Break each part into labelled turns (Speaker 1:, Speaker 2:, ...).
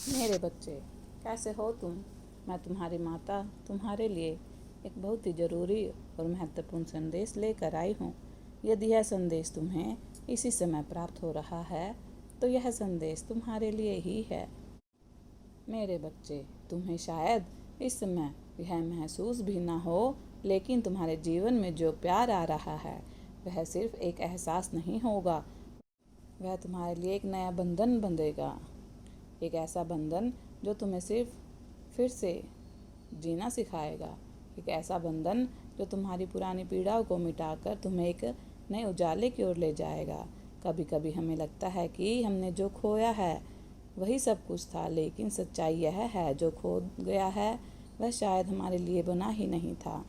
Speaker 1: मेरे बच्चे, कैसे हो तुम? मैं तुम्हारी माता तुम्हारे लिए एक बहुत ही ज़रूरी और महत्वपूर्ण संदेश लेकर आई हूँ। यदि यह संदेश तुम्हें इसी समय प्राप्त हो रहा है तो यह संदेश तुम्हारे लिए ही है। मेरे बच्चे, तुम्हें शायद इस समय यह महसूस भी ना हो, लेकिन तुम्हारे जीवन में जो प्यार आ रहा है वह सिर्फ एक एहसास नहीं होगा, वह तुम्हारे लिए एक नया बंधन बंधेगा। एक ऐसा बंधन जो तुम्हें सिर्फ फिर से जीना सिखाएगा। एक ऐसा बंधन जो तुम्हारी पुरानी पीड़ाओं को मिटाकर तुम्हें एक नए उजाले की ओर ले जाएगा। कभी कभी हमें लगता है कि हमने जो खोया है वही सब कुछ था, लेकिन सच्चाई यह है जो खो गया है वह शायद हमारे लिए बना ही नहीं था,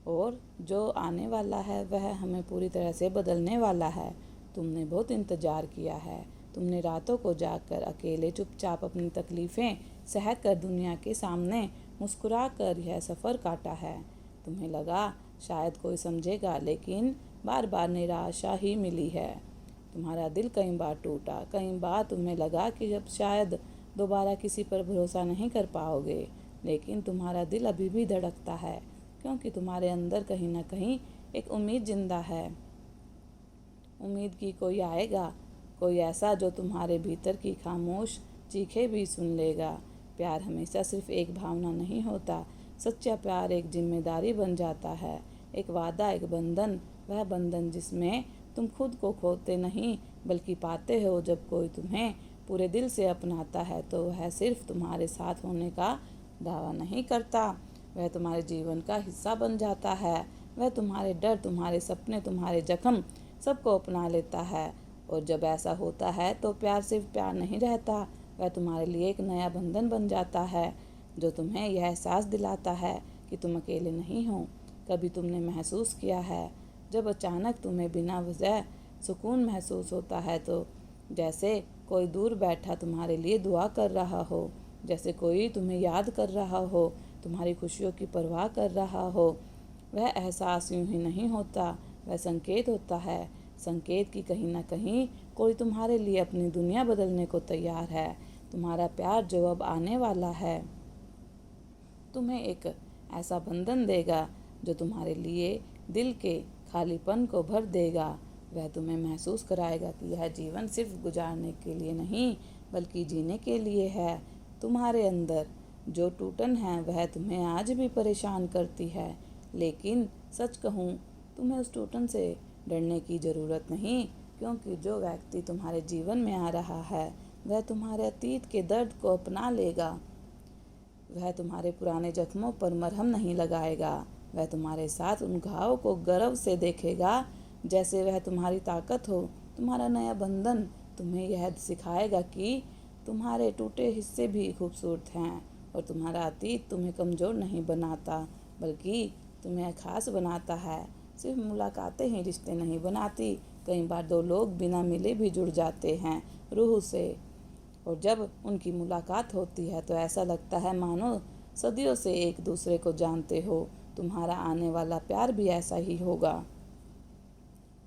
Speaker 1: और जो आने वाला है वह हमें पूरी तरह से बदलने वाला है। तुमने बहुत इंतज़ार किया है। तुमने रातों को जागकर अकेले चुपचाप अपनी तकलीफ़ें सह कर दुनिया के सामने मुस्कुरा कर यह सफ़र काटा है। तुम्हें लगा शायद कोई समझेगा, लेकिन बार बार निराशा ही मिली है। तुम्हारा दिल कई बार टूटा, कई बार तुम्हें लगा कि अब शायद दोबारा किसी पर भरोसा नहीं कर पाओगे, लेकिन तुम्हारा दिल अभी भी धड़कता है, क्योंकि तुम्हारे अंदर कहीं ना कहीं एक उम्मीद जिंदा है। उम्मीद की कोई आएगा, कोई ऐसा जो तुम्हारे भीतर की खामोश चीखें भी सुन लेगा। प्यार हमेशा सिर्फ एक भावना नहीं होता। सच्चा प्यार एक जिम्मेदारी बन जाता है, एक वादा, एक बंधन। वह बंधन जिसमें तुम खुद को खोते नहीं बल्कि पाते हो। जब कोई तुम्हें पूरे दिल से अपनाता है तो वह सिर्फ तुम्हारे साथ होने का दावा नहीं करता, वह तुम्हारे जीवन का हिस्सा बन जाता है। वह तुम्हारे डर, तुम्हारे सपने, तुम्हारे जख्म सबको अपना लेता है। और जब ऐसा होता है तो प्यार सिर्फ प्यार नहीं रहता, वह तुम्हारे लिए एक नया बंधन बन जाता है जो तुम्हें यह एहसास दिलाता है कि तुम अकेले नहीं हो। कभी तुमने महसूस किया है जब अचानक तुम्हें बिना वजह सुकून महसूस होता है, तो जैसे कोई दूर बैठा तुम्हारे लिए दुआ कर रहा हो, जैसे कोई तुम्हें याद कर रहा हो, तुम्हारी खुशियों की परवाह कर रहा हो। वह एहसास यूं ही नहीं होता, वह संकेत होता है। संकेत कि कहीं ना कहीं कोई तुम्हारे लिए अपनी दुनिया बदलने को तैयार है। तुम्हारा प्यार जो अब आने वाला है तुम्हें एक ऐसा बंधन देगा जो तुम्हारे लिए दिल के खालीपन को भर देगा। वह तुम्हें महसूस कराएगा कि यह जीवन सिर्फ गुजारने के लिए नहीं बल्कि जीने के लिए है। तुम्हारे अंदर जो टूटन है वह तुम्हें आज भी परेशान करती है, लेकिन सच कहूँ तुम्हें उस टूटन से डरने की ज़रूरत नहीं, क्योंकि जो व्यक्ति तुम्हारे जीवन में आ रहा है वह तुम्हारे अतीत के दर्द को अपना लेगा। वह तुम्हारे पुराने जख्मों पर मरहम नहीं लगाएगा, वह तुम्हारे साथ उन घावों को गर्व से देखेगा जैसे वह तुम्हारी ताकत हो। तुम्हारा नया बंधन तुम्हें यह सिखाएगा कि तुम्हारे टूटे हिस्से भी खूबसूरत हैं, और तुम्हारा अतीत तुम्हें कमज़ोर नहीं बनाता बल्कि तुम्हें खास बनाता है। सिर्फ मुलाकातें ही रिश्ते नहीं बनाती, कई बार दो लोग बिना मिले भी जुड़ जाते हैं रूह से, और जब उनकी मुलाकात होती है तो ऐसा लगता है मानो सदियों से एक दूसरे को जानते हो। तुम्हारा आने वाला प्यार भी ऐसा ही होगा।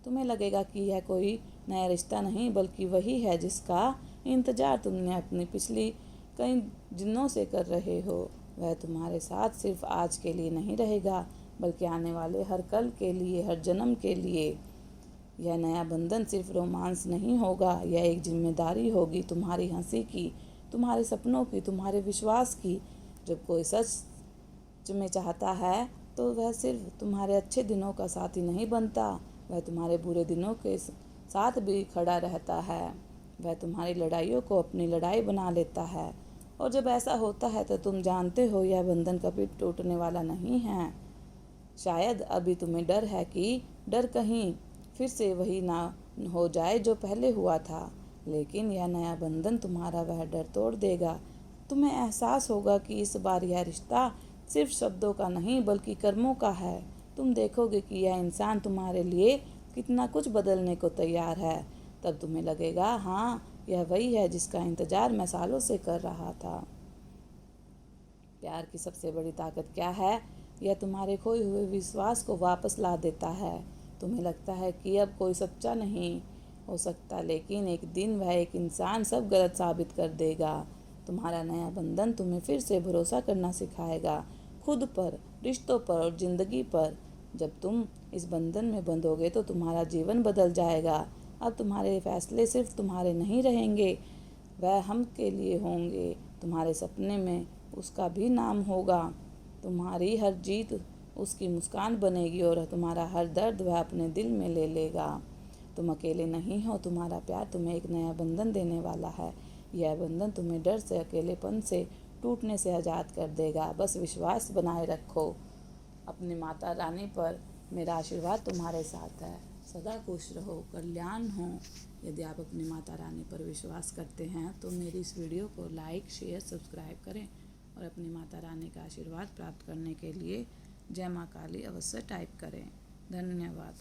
Speaker 1: तुम्हें लगेगा कि यह कोई नया रिश्ता नहीं बल्कि वही है जिसका इंतज़ार तुमने अपनी पिछली कई दिनों से कर रहे हो। वह तुम्हारे साथ सिर्फ आज के लिए नहीं रहेगा बल्कि आने वाले हर कल के लिए, हर जन्म के लिए। यह नया बंधन सिर्फ रोमांस नहीं होगा, यह एक जिम्मेदारी होगी, तुम्हारी हंसी की, तुम्हारे सपनों की, तुम्हारे विश्वास की। जब कोई सच में चाहता है तो वह सिर्फ तुम्हारे अच्छे दिनों का साथी नहीं बनता, वह तुम्हारे बुरे दिनों के साथ भी खड़ा रहता है। वह तुम्हारी लड़ाइयों को अपनी लड़ाई बना लेता है, और जब ऐसा होता है तो तुम जानते हो यह बंधन कभी टूटने वाला नहीं है। शायद अभी तुम्हें डर है कि डर कहीं फिर से वही ना हो जाए जो पहले हुआ था, लेकिन यह नया बंधन तुम्हारा वह डर तोड़ देगा। तुम्हें एहसास होगा कि इस बार यह रिश्ता सिर्फ शब्दों का नहीं बल्कि कर्मों का है। तुम देखोगे कि यह इंसान तुम्हारे लिए कितना कुछ बदलने को तैयार है। तब तुम्हें लगेगा हाँ, यह वही है जिसका इंतजार मैं सालों से कर रहा था। प्यार की सबसे बड़ी ताकत क्या है? यह तुम्हारे खोए हुए विश्वास को वापस ला देता है। तुम्हें लगता है कि अब कोई सच्चा नहीं हो सकता, लेकिन एक दिन वह एक इंसान सब गलत साबित कर देगा। तुम्हारा नया बंधन तुम्हें फिर से भरोसा करना सिखाएगा, खुद पर, रिश्तों पर और जिंदगी पर। जब तुम इस बंधन में बंधोगे तो तुम्हारा जीवन बदल जाएगा। अब तुम्हारे फैसले सिर्फ तुम्हारे नहीं रहेंगे, वह हम के लिए होंगे। तुम्हारे सपने में उसका भी नाम होगा। तुम्हारी हर जीत उसकी मुस्कान बनेगी और तुम्हारा हर दर्द वह अपने दिल में ले लेगा। तुम अकेले नहीं हो, तुम्हारा प्यार तुम्हें एक नया बंधन देने वाला है। यह बंधन तुम्हें डर से, अकेलेपन से, टूटने से आज़ाद कर देगा। बस विश्वास बनाए रखो अपनी माता रानी पर। मेरा आशीर्वाद तुम्हारे साथ है। सदा खुश रहो, कल्याण हो। यदि आप अपनी माता रानी पर विश्वास करते हैं तो मेरी इस वीडियो को लाइक, शेयर, सब्सक्राइब करें और अपनी माता रानी का आशीर्वाद प्राप्त करने के लिए जय माँ काली अवश्य टाइप करें। धन्यवाद।